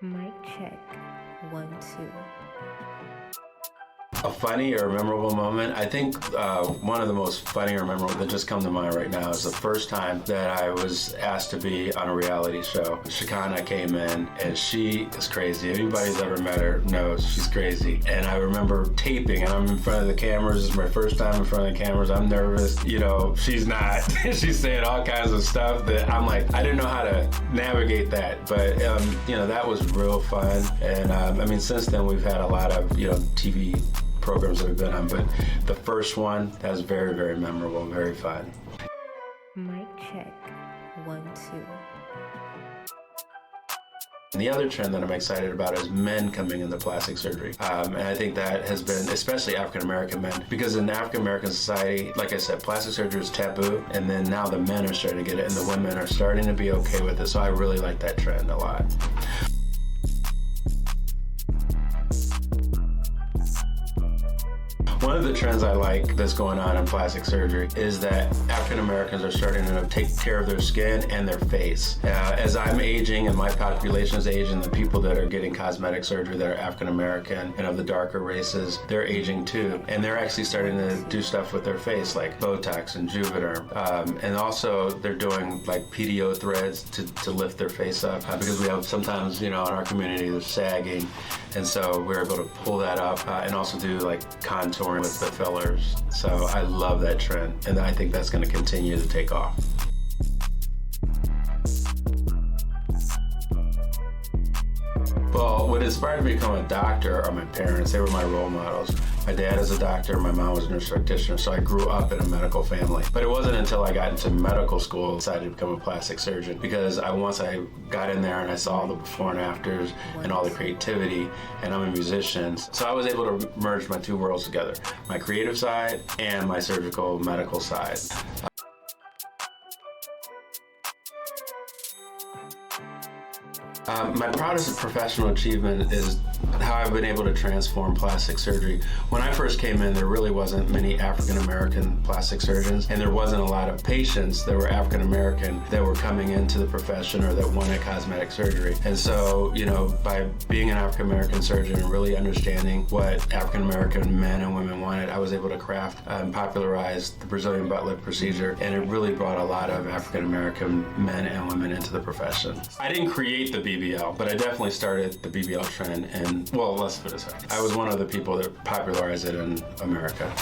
Mic check. 1, 2. A funny or memorable moment? I think one of the most funny or memorable that just come to mind right now is the first time that I was asked to be on a reality show. Shakana came in and she is crazy. Anybody who's ever met her knows she's crazy. And I remember taping and I'm in front of the cameras. It's my first time in front of the cameras. I'm nervous. You know, she's not. She's saying all kinds of stuff that I'm like, I didn't know how to navigate that. But, you know, that was real fun. And I mean, since then we've had a lot of, you know, TV programs that we've been on, but the first one, that was very, very memorable, very fun. Mic check. 1, 2. And the other trend that I'm excited about is men coming into plastic surgery. And I think that has been, especially African-American men, because in African-American society, like I said, plastic surgery is taboo, and then now the men are starting to get it, and the women are starting to be okay with it, so I really like that trend a lot. One of the trends I like that's going on in plastic surgery is that African Americans are starting to take care of their skin and their face. As I'm aging and my population is aging, the people that are getting cosmetic surgery that are African American and of the darker races, they're aging too. And they're actually starting to do stuff with their face like Botox and Juvederm. And also they're doing like PDO threads to lift their face up because we have sometimes, you know, in our community there's sagging. And so we're able to pull that up and also do like contouring with the fillers. So I love that trend, and I think that's going to continue to take off. Well, what inspired me to become a doctor are my parents. They were my role models. My dad is a doctor, my mom was a nurse practitioner, so I grew up in a medical family. But it wasn't until I got into medical school I decided to become a plastic surgeon, because once I got in there and I saw the before and afters and all the creativity, and I'm a musician, so I was able to merge my two worlds together, my creative side and my surgical medical side. My proudest professional achievement is how I've been able to transform plastic surgery. When I first came in, there really wasn't many African American plastic surgeons, and there wasn't a lot of patients that were African American that were coming into the profession or that wanted cosmetic surgery. And so, you know, by being an African American surgeon and really understanding what African American men and women wanted, I was able to craft and popularize the Brazilian butt lift procedure, and it really brought a lot of African American men and women into the profession. I didn't create the BBL, but I definitely started the BBL trend, and well, let's put it this way. I was one of the people that popularized it in America.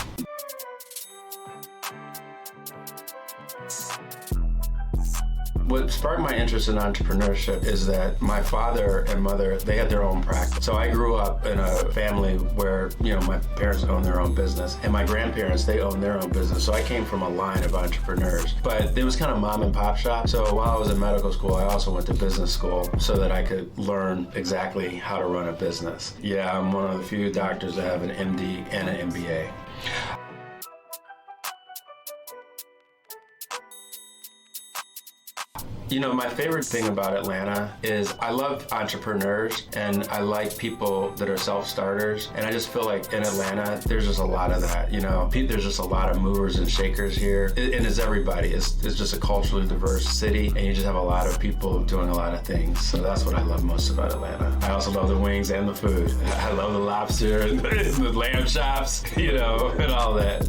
What sparked my interest in entrepreneurship is that my father and mother, they had their own practice. So I grew up in a family where, you know, my parents owned their own business, and my grandparents, they owned their own business. So I came from a line of entrepreneurs, but it was kind of mom and pop shop. So while I was in medical school, I also went to business school so that I could learn exactly how to run a business. Yeah, I'm one of the few doctors that have an MD and an MBA. You know, my favorite thing about Atlanta is I love entrepreneurs and I like people that are self-starters, and I just feel like in Atlanta there's just a lot of that, you know. There's just a lot of movers and shakers here, and it's everybody. It's just a culturally diverse city, and you just have a lot of people doing a lot of things. So that's what I love most about Atlanta. I also love the wings and the food. I love the lobster and the lamb chops, you know, and all that.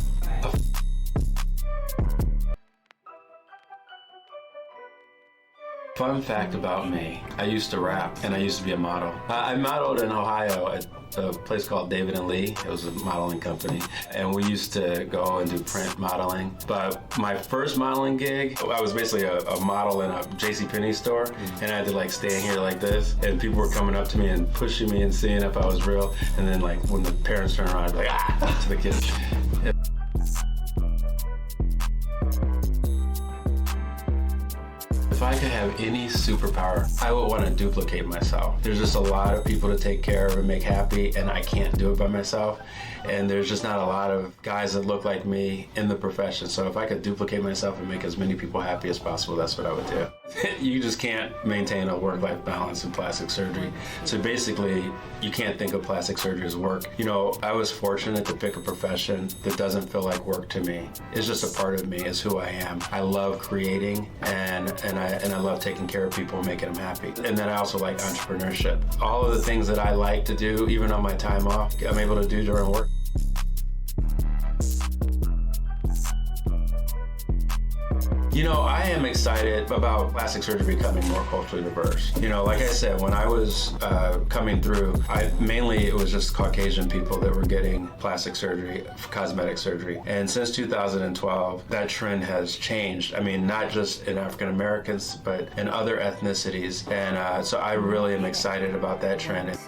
Fun fact about me, I used to rap and I used to be a model. I modeled in Ohio at a place called David & Lee. It was a modeling company, and we used to go and do print modeling. But my first modeling gig, I was basically a model in a JCPenney store, and I had to like stand here like this, and people were coming up to me and pushing me and seeing if I was real. And then like when the parents turned around, I'd be like, ah, to the kids. If I could have any superpower, I would want to duplicate myself. There's just a lot of people to take care of and make happy, and I can't do it by myself. And there's just not a lot of guys that look like me in the profession. So if I could duplicate myself and make as many people happy as possible, that's what I would do. You just can't maintain a work-life balance in plastic surgery. So basically, you can't think of plastic surgery as work. You know, I was fortunate to pick a profession that doesn't feel like work to me. It's just a part of me, it's who I am. I love creating, and I and I love taking care of people and making them happy. And then I also like entrepreneurship. All of the things that I like to do, even on my time off, I'm able to do during work. You know, I am excited about plastic surgery becoming more culturally diverse. You know, like I said, when I was coming through, mainly it was just Caucasian people that were getting plastic surgery, cosmetic surgery. And since 2012, that trend has changed. I mean, not just in African Americans, but in other ethnicities. And so I really am excited about that trend.